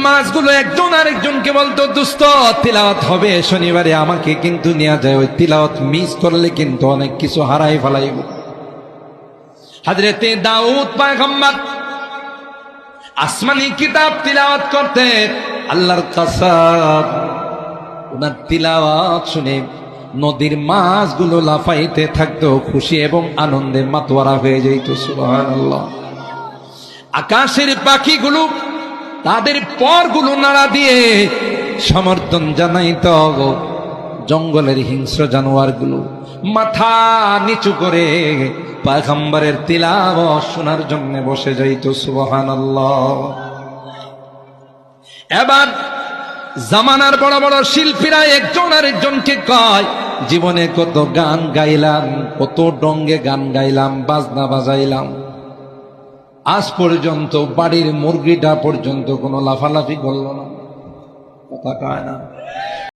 মাছগুলো একজন আরেকজনকে বলতো, দোস্ত তিলাওয়াত হবে শনিবারে, আমাকে কিন্তু নিয়ে যায়, ওই তিলাওয়াত মিস করলে কিন্তু অনেক কিছু হারাই ফেলাইব। হযরতে দাউদ পয়গম্বর আসমানি কিতাব তিলাওয়াত করতে, আল্লাহর কসম ওনার তিলাওয়াত শুনে নদীর মাছগুলো লাফাইতে থাকতো, খুশি এবং আনন্দে মাতোয়ারা হয়ে যেত। সুবহানাল্লাহ। আকাশের পাখিগুলো তাদের পরগুলো নাড়া দিয়ে সমর্থন জানাইত, জঙ্গলের হিংস্র জানোয়ারগুলো মাথা নিচু করে পয়গম্বরের তিলাওয়াত শোনার জন্য বসে যাইত। সুবহানাল্লাহ। এবার জামানার বড় বড় শিল্পীরা একজন আরেকজনকে কয়, জীবনে কত গান গাইলাম, কত ডঙ্গে গান গাইলাম, বাজনা বাজাইলাম, আজ পর্যন্ত বাড়ির মুরগিটা পর্যন্ত কোনো লাফালাফি করল না, কথা কয় না।